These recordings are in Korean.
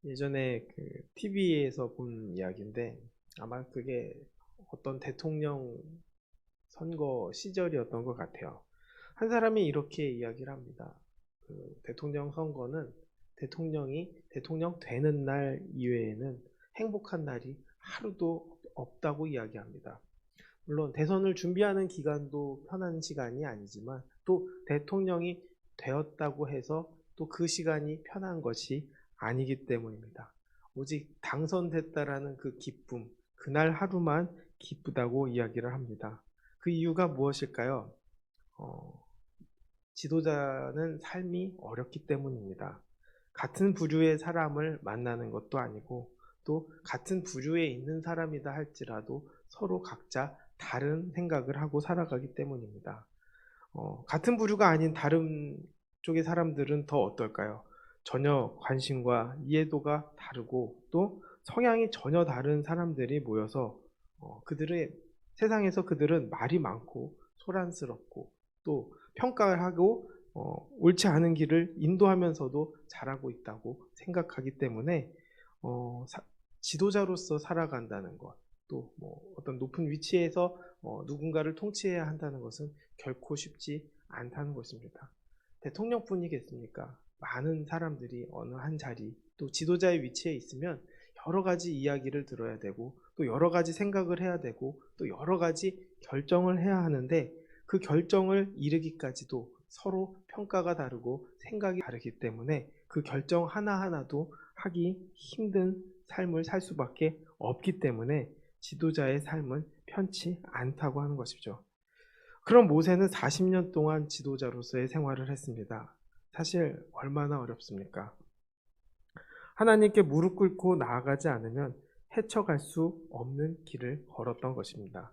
예전에 그 TV에서 본 이야기인데 아마 그게 어떤 대통령 선거 시절이었던 것 같아요. 한 사람이 이렇게 이야기를 합니다. 그 대통령 선거는 대통령이 대통령 되는 날 이외에는 행복한 날이 하루도 없다고 이야기합니다. 물론 대선을 준비하는 기간도 편한 시간이 아니지만 또 대통령이 되었다고 해서 또 그 시간이 편한 것이 아니기 때문입니다. 오직 당선됐다라는 그 기쁨, 그날 하루만 기쁘다고 이야기를 합니다. 그 이유가 무엇일까요? 어, 지도자는 삶이 어렵기 때문입니다. 같은 부류의 사람을 만나는 것도 아니고 또 같은 부류에 있는 사람이다 할지라도 서로 각자 다른 생각을 하고 살아가기 때문입니다. 같은 부류가 아닌 다른 쪽의 사람들은 더 어떨까요? 전혀 관심과 이해도가 다르고 또 성향이 전혀 다른 사람들이 모여서 그들의 세상에서 그들은 말이 많고 소란스럽고 또 평가를 하고 옳지 않은 길을 인도하면서도 잘하고 있다고 생각하기 때문에 지도자로서 살아간다는 것, 또 뭐 어떤 높은 위치에서 누군가를 통치해야 한다는 것은 결코 쉽지 않다는 것입니다. 대통령뿐이겠습니까? 많은 사람들이 어느 한 자리, 또 지도자의 위치에 있으면 여러 가지 이야기를 들어야 되고, 또 여러 가지 생각을 해야 되고, 또 여러 가지 결정을 해야 하는데, 그 결정을 이르기까지도 서로 평가가 다르고 생각이 다르기 때문에 그 결정 하나하나도 하기 힘든 삶을 살 수밖에 없기 때문에 지도자의 삶은 편치 않다고 하는 것이죠. 그럼 모세는 40년 동안 지도자로서의 생활을 했습니다. 사실 얼마나 어렵습니까? 하나님께 무릎 꿇고 나아가지 않으면 헤쳐갈 수 없는 길을 걸었던 것입니다.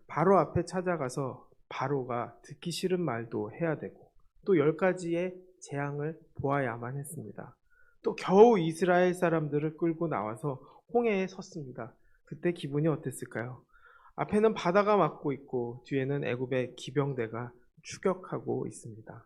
바로 앞에 찾아가서 바로가 듣기 싫은 말도 해야 되고 또 10가지의 재앙을 보아야만 했습니다. 또 겨우 이스라엘 사람들을 끌고 나와서 홍해에 섰습니다. 그때 기분이 어땠을까요? 앞에는 바다가 막고 있고 뒤에는 애굽의 기병대가 추격하고 있습니다.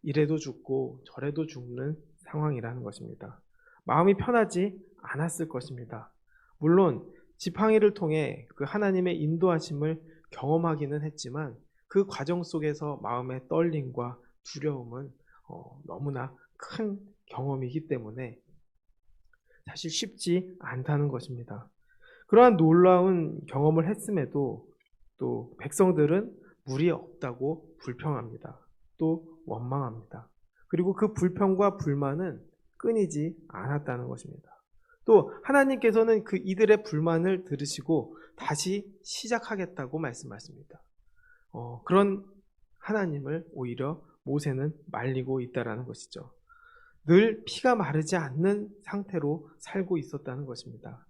이래도 죽고 저래도 죽는 상황이라는 것입니다. 마음이 편하지 않았을 것입니다. 물론 지팡이를 통해 그 하나님의 인도하심을 경험하기는 했지만 그 과정 속에서 마음의 떨림과 두려움은 너무나 큰 경험이기 때문에 사실 쉽지 않다는 것입니다. 그러한 놀라운 경험을 했음에도 또 백성들은 물이 없다고 불평합니다. 또 원망합니다. 그리고 그 불평과 불만은 끊이지 않았다는 것입니다. 또 하나님께서는 그 이들의 불만을 들으시고 다시 시작하겠다고 말씀하십니다. 그런 하나님을 오히려 모세는 말리고 있다라는 것이죠. 늘 피가 마르지 않는 상태로 살고 있었다는 것입니다.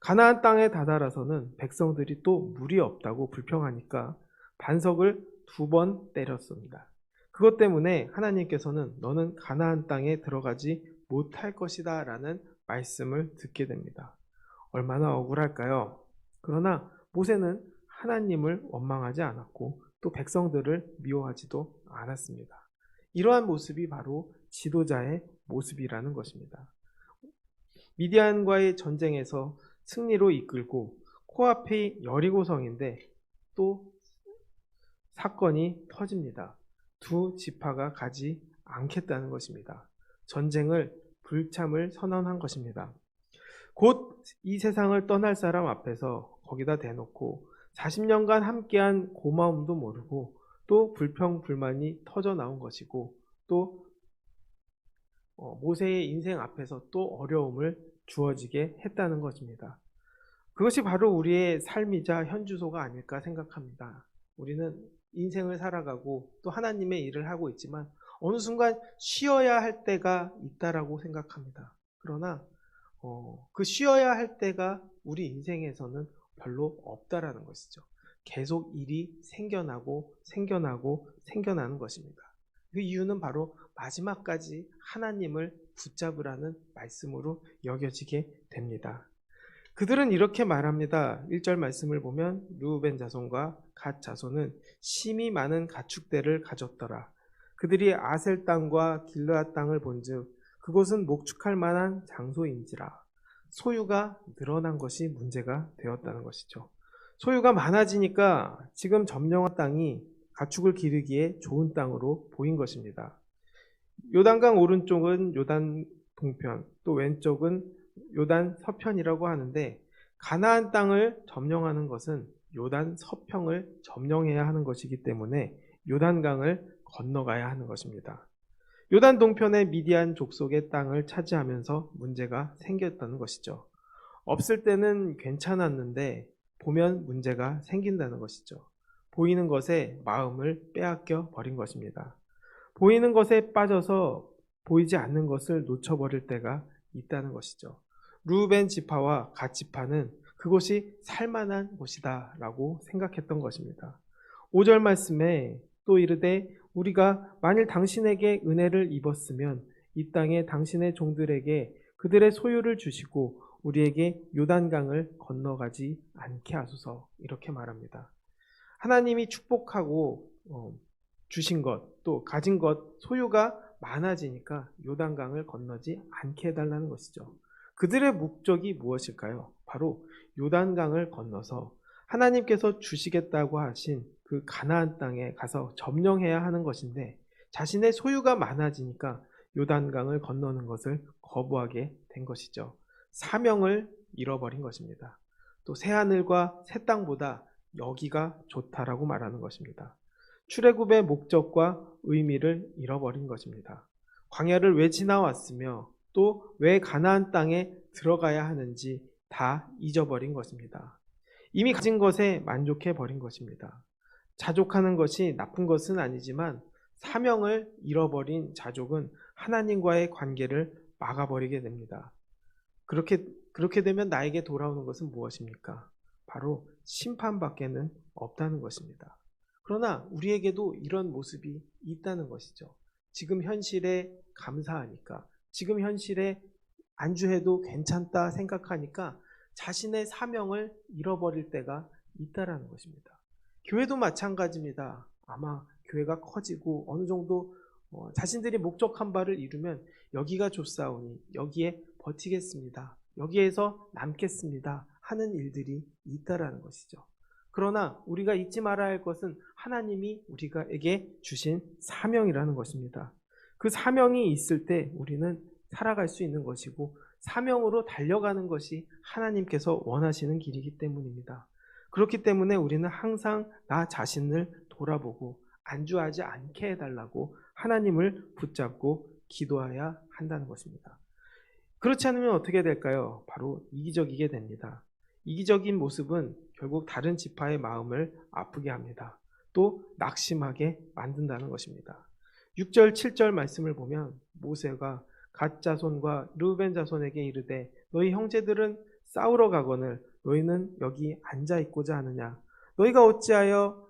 가나안 땅에 다다라서는 백성들이 또 물이 없다고 불평하니까 반석을 2번 때렸습니다. 그것 때문에 하나님께서는 너는 가나안 땅에 들어가지 못할 것이다 라는 말씀을 듣게 됩니다. 얼마나 억울할까요? 그러나 모세는 하나님을 원망하지 않았고 또 백성들을 미워하지도 않았습니다. 이러한 모습이 바로 지도자의 모습이라는 것입니다. 미디안과의 전쟁에서 승리로 이끌고 코앞이 여리고성인데 또 사건이 터집니다. 두 지파가 가지 않겠다는 것입니다. 전쟁을 불참을 선언한 것입니다. 곧 이 세상을 떠날 사람 앞에서 거기다 대놓고 40년간 함께한 고마움도 모르고 또 불평 불만이 터져 나온 것이고 또 모세의 인생 앞에서 또 어려움을 주어지게 했다는 것입니다. 그것이 바로 우리의 삶이자 현주소가 아닐까 생각합니다. 우리는 인생을 살아가고 또 하나님의 일을 하고 있지만 어느 순간 쉬어야 할 때가 있다라고 생각합니다. 그러나 그 쉬어야 할 때가 우리 인생에서는 별로 없다라는 것이죠. 계속 일이 생겨나고 생겨나고 생겨나는 것입니다. 그 이유는 바로 마지막까지 하나님을 붙잡으라는 말씀으로 여겨지게 됩니다. 그들은 이렇게 말합니다. 1절 말씀을 보면 르우벤 자손과 갓 자손은 심이 많은 가축대를 가졌더라. 그들이 아셀 땅과 길르앗 땅을 본즉 그곳은 목축할 만한 장소인지라 소유가 늘어난 것이 문제가 되었다는 것이죠. 소유가 많아지니까 지금 점령한 땅이 가축을 기르기에 좋은 땅으로 보인 것입니다. 요단강 오른쪽은 요단 동편, 또 왼쪽은 요단 서편이라고 하는데 가나안 땅을 점령하는 것은 요단 서편을 점령해야 하는 것이기 때문에 요단강을 건너가야 하는 것입니다. 요단 동편의 미디안 족속의 땅을 차지하면서 문제가 생겼다는 것이죠. 없을 때는 괜찮았는데 보면 문제가 생긴다는 것이죠. 보이는 것에 마음을 빼앗겨 버린 것입니다. 보이는 것에 빠져서 보이지 않는 것을 놓쳐버릴 때가 있다는 것이죠. 루벤 지파와 갓 지파는 그곳이 살만한 곳이다 라고 생각했던 것입니다. 5절 말씀에 또 이르되 우리가 만일 당신에게 은혜를 입었으면 이 땅에 당신의 종들에게 그들의 소유를 주시고 우리에게 요단강을 건너가지 않게 하소서, 이렇게 말합니다. 하나님이 축복하고 주신 것, 또 가진 것, 소유가 많아지니까 요단강을 건너지 않게 해달라는 것이죠. 그들의 목적이 무엇일까요? 바로 요단강을 건너서 하나님께서 주시겠다고 하신 그 가나안 땅에 가서 점령해야 하는 것인데 자신의 소유가 많아지니까 요단강을 건너는 것을 거부하게 된 것이죠. 사명을 잃어버린 것입니다. 또 새하늘과 새 땅보다 여기가 좋다라고 말하는 것입니다. 출애굽의 목적과 의미를 잃어버린 것입니다. 광야를 왜 지나왔으며 또 왜 가나안 땅에 들어가야 하는지 다 잊어버린 것입니다. 이미 가진 것에 만족해 버린 것입니다. 자족하는 것이 나쁜 것은 아니지만 사명을 잃어버린 자족은 하나님과의 관계를 막아버리게 됩니다. 그렇게 되면 나에게 돌아오는 것은 무엇입니까? 바로 심판밖에는 없다는 것입니다. 그러나 우리에게도 이런 모습이 있다는 것이죠. 지금 현실에 감사하니까, 지금 현실에 안주해도 괜찮다 생각하니까 자신의 사명을 잃어버릴 때가 있다라는 것입니다. 교회도 마찬가지입니다. 아마 교회가 커지고 어느 정도 자신들이 목적한 바를 이루면 여기가 좋사오니 여기에 버티겠습니다, 여기에서 남겠습니다 하는 일들이 있다라는 것이죠. 그러나 우리가 잊지 말아야 할 것은 하나님이 우리에게 주신 사명이라는 것입니다. 그 사명이 있을 때 우리는 살아갈 수 있는 것이고 사명으로 달려가는 것이 하나님께서 원하시는 길이기 때문입니다. 그렇기 때문에 우리는 항상 나 자신을 돌아보고 안주하지 않게 해달라고 하나님을 붙잡고 기도해야 한다는 것입니다. 그렇지 않으면 어떻게 될까요? 바로 이기적이게 됩니다. 이기적인 모습은 결국 다른 지파의 마음을 아프게 합니다. 또 낙심하게 만든다는 것입니다. 6절, 7절 말씀을 보면 모세가 갓 자손과 르우벤 자손에게 이르되 너희 형제들은 싸우러 가거늘 너희는 여기 앉아 있고자 하느냐? 너희가 어찌하여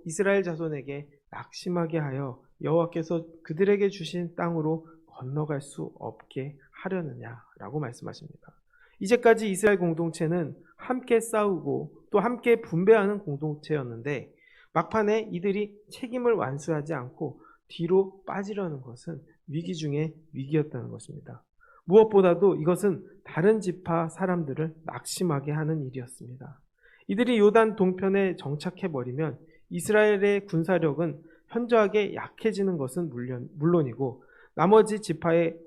이스라엘 자손에게 낙심하게 하여 여호와께서 그들에게 주신 땅으로 건너갈 수 없게 하려느냐라고 말씀하십니다. 이제까지 이스라엘 공동체는 함께 싸우고 또 함께 분배하는 공동체였는데 막판에 이들이 책임을 완수하지 않고 뒤로 빠지려는 것은 위기 중에 위기였다는 것입니다. 무엇보다도 이것은 다른 지파 사람들을 낙심하게 하는 일이었습니다. 이들이 요단 동편에 정착해버리면 이스라엘의 군사력은 현저하게 약해지는 것은 물론이고 나머지 지파의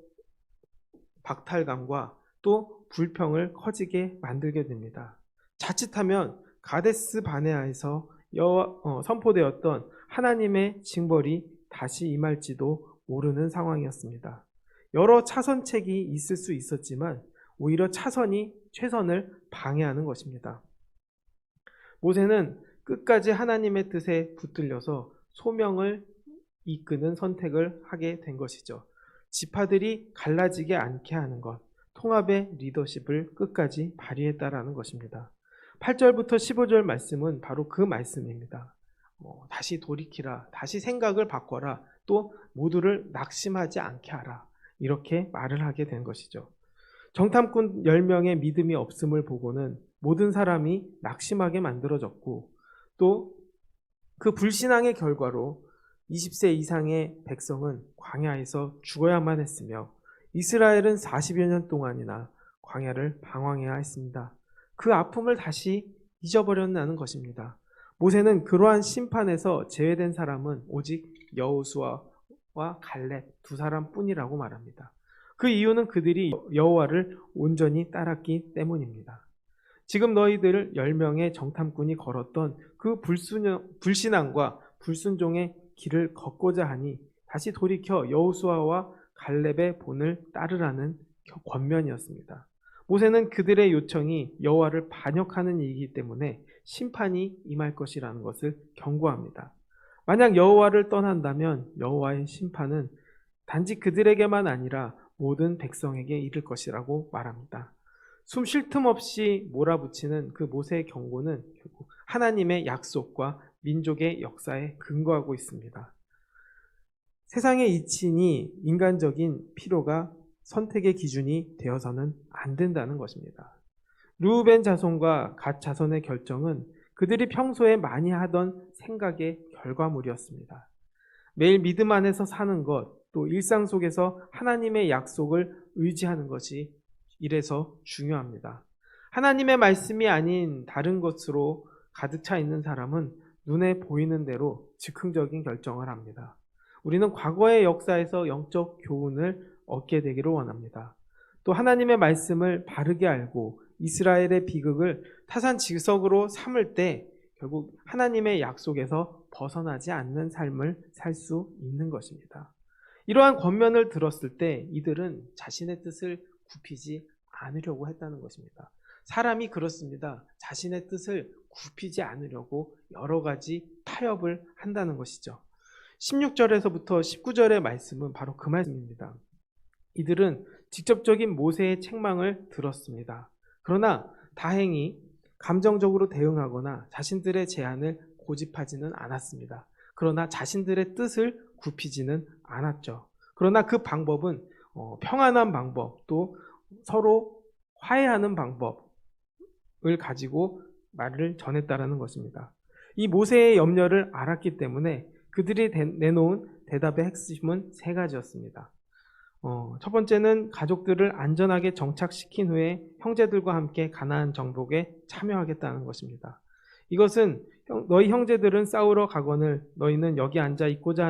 박탈감과 또 불평을 커지게 만들게 됩니다. 자칫하면 가데스 바네아에서 선포되었던 하나님의 징벌이 다시 임할지도 모르는 상황이었습니다. 여러 차선책이 있을 수 있었지만 오히려 차선이 최선을 방해하는 것입니다. 모세는 끝까지 하나님의 뜻에 붙들려서 소명을 이끄는 선택을 하게 된 것이죠. 지파들이 갈라지게 않게 하는 것, 통합의 리더십을 끝까지 발휘했다라는 것입니다. 8절부터 15절 말씀은 바로 그 말씀입니다. 다시 돌이키라, 다시 생각을 바꿔라, 또 모두를 낙심하지 않게 하라, 이렇게 말을 하게 된 것이죠. 정탐꾼 10명의 믿음이 없음을 보고는 모든 사람이 낙심하게 만들어졌고 또 그 불신앙의 결과로 20세 이상의 백성은 광야에서 죽어야만 했으며 이스라엘은 40여 년 동안이나 광야를 방황해야 했습니다. 그 아픔을 다시 잊어버렸다는 것입니다. 모세는 그러한 심판에서 제외된 사람은 오직 여호수아와 갈렙 두 사람뿐이라고 말합니다. 그 이유는 그들이 여호와를 온전히 따랐기 때문입니다. 지금 너희들 10명의 정탐꾼이 걸었던 그 불신앙과 불순종의 길을 걷고자 하니 다시 돌이켜 여호수아와 갈렙의 본을 따르라는 권면이었습니다. 모세는 그들의 요청이 여호와를 반역하는 일이기 때문에 심판이 임할 것이라는 것을 경고합니다. 만약 여호와를 떠난다면 여호와의 심판은 단지 그들에게만 아니라 모든 백성에게 이를 것이라고 말합니다. 숨 쉴 틈 없이 몰아붙이는 그 모세의 경고는 결국 하나님의 약속과 민족의 역사에 근거하고 있습니다. 세상의 이치니 인간적인 필요가 선택의 기준이 되어서는 안 된다는 것입니다. 르우벤 자손과 갓 자손의 결정은 그들이 평소에 많이 하던 생각의 결과물이었습니다. 매일 믿음 안에서 사는 것, 또 일상 속에서 하나님의 약속을 의지하는 것이 이래서 중요합니다. 하나님의 말씀이 아닌 다른 것으로 가득 차 있는 사람은 눈에 보이는 대로 즉흥적인 결정을 합니다. 우리는 과거의 역사에서 영적 교훈을 얻게 되기를 원합니다. 또 하나님의 말씀을 바르게 알고 이스라엘의 비극을 타산지석으로 삼을 때 결국 하나님의 약속에서 벗어나지 않는 삶을 살 수 있는 것입니다. 이러한 권면을 들었을 때 이들은 자신의 뜻을 굽히지 않으려고 했다는 것입니다. 사람이 그렇습니다. 자신의 뜻을 굽히지 않으려고 여러 가지 타협을 한다는 것이죠. 16절에서부터 19절의 말씀은 바로 그 말씀입니다. 이들은 직접적인 모세의 책망을 들었습니다. 그러나 다행히 감정적으로 대응하거나 자신들의 제안을 고집하지는 않았습니다. 그러나 자신들의 뜻을 굽히지는 않았죠. 그러나 그 방법은 평안한 방법, 또 서로 화해하는 방법을 가지고 말을 전했다라는 것입니다. 이 모세의 염려를 알았기 때문에 그들이 내놓은 대답의 핵심은 세 가지였습니다. 첫 번째는 가족들을 안전하게 정착시킨 후에 형제들과 함께 가나안 정복에 참여하겠다는 것입니다. 이것은 너희 형제들은 싸우러 가거늘 너희는 여기 앉아 있고자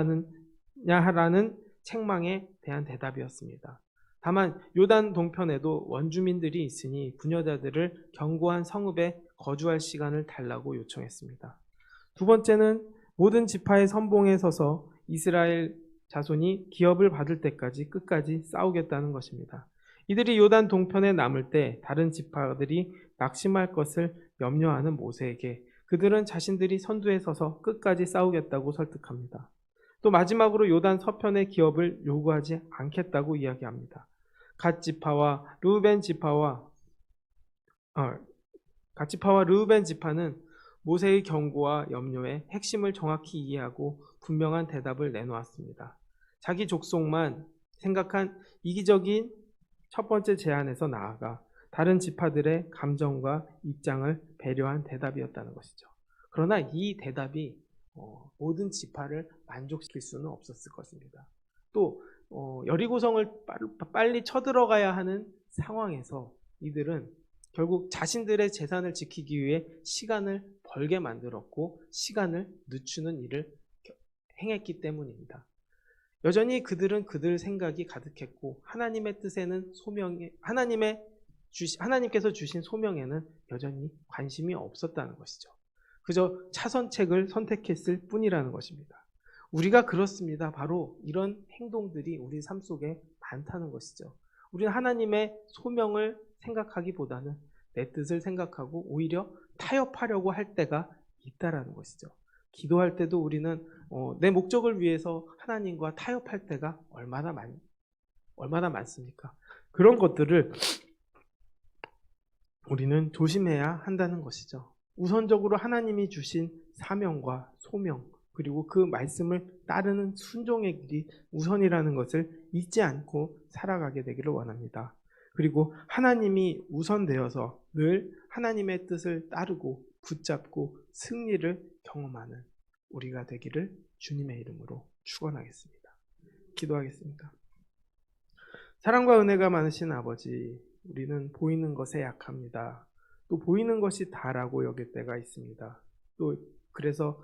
하느냐라는 책망에 대한 대답이었습니다. 다만 요단 동편에도 원주민들이 있으니 부녀자들을 견고한 성읍에 거주할 시간을 달라고 요청했습니다. 두 번째는 모든 지파의 선봉에 서서 이스라엘 자손이 기업을 받을 때까지 끝까지 싸우겠다는 것입니다. 이들이 요단 동편에 남을 때 다른 지파들이 낙심할 것을 염려하는 모세에게 그들은 자신들이 선두에 서서 끝까지 싸우겠다고 설득합니다. 또 마지막으로 요단 서편의 기업을 요구하지 않겠다고 이야기합니다. 갓 지파와 르우벤 지파는 모세의 경고와 염려의 핵심을 정확히 이해하고 분명한 대답을 내놓았습니다. 자기 족속만 생각한 이기적인 첫 번째 제안에서 나아가 다른 지파들의 감정과 입장을 배려한 대답이었다는 것이죠. 그러나 이 대답이 모든 지파를 만족시킬 수는 없었을 것입니다. 또 여리고성을 빨리 쳐들어가야 하는 상황에서 이들은 결국 자신들의 재산을 지키기 위해 시간을 벌게 만들었고 시간을 늦추는 일을 행했기 때문입니다. 여전히 그들은 그들 생각이 가득했고 하나님의 뜻에는 하나님께서 주신 소명에는 여전히 관심이 없었다는 것이죠. 그저 차선책을 선택했을 뿐이라는 것입니다. 우리가 그렇습니다. 바로 이런 행동들이 우리 삶 속에 많다는 것이죠. 우리는 하나님의 소명을 생각하기보다는 내 뜻을 생각하고 오히려 타협하려고 할 때가 있다라는 것이죠. 기도할 때도 우리는 내 목적을 위해서 하나님과 타협할 때가 얼마나 많습니까? 그런 것들을 우리는 조심해야 한다는 것이죠. 우선적으로 하나님이 주신 사명과 소명, 그리고 그 말씀을 따르는 순종의 길이 우선이라는 것을 잊지 않고 살아가게 되기를 원합니다. 그리고 하나님이 우선되어서 늘 하나님의 뜻을 따르고 붙잡고 승리를 경험하는 우리가 되기를 주님의 이름으로 축원하겠습니다. 기도하겠습니다. 사랑과 은혜가 많으신 아버지, 우리는 보이는 것에 약합니다. 또 보이는 것이 다라고 여길 때가 있습니다. 또 그래서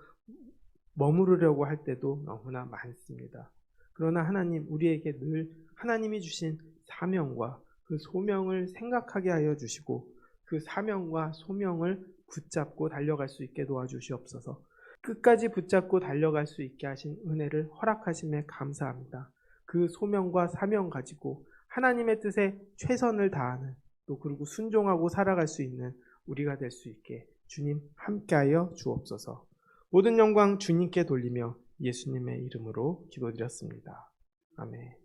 머무르려고 할 때도 너무나 많습니다. 그러나 하나님, 우리에게 늘 하나님이 주신 사명과 그 소명을 생각하게 하여 주시고 그 사명과 소명을 붙잡고 달려갈 수 있게 도와주시옵소서. 끝까지 붙잡고 달려갈 수 있게 하신 은혜를 허락하심에 감사합니다. 그 소명과 사명 가지고 하나님의 뜻에 최선을 다하는, 또 그리고 순종하고 살아갈 수 있는 우리가 될 수 있게 주님 함께하여 주옵소서. 모든 영광 주님께 돌리며 예수님의 이름으로 기도드렸습니다. 아멘.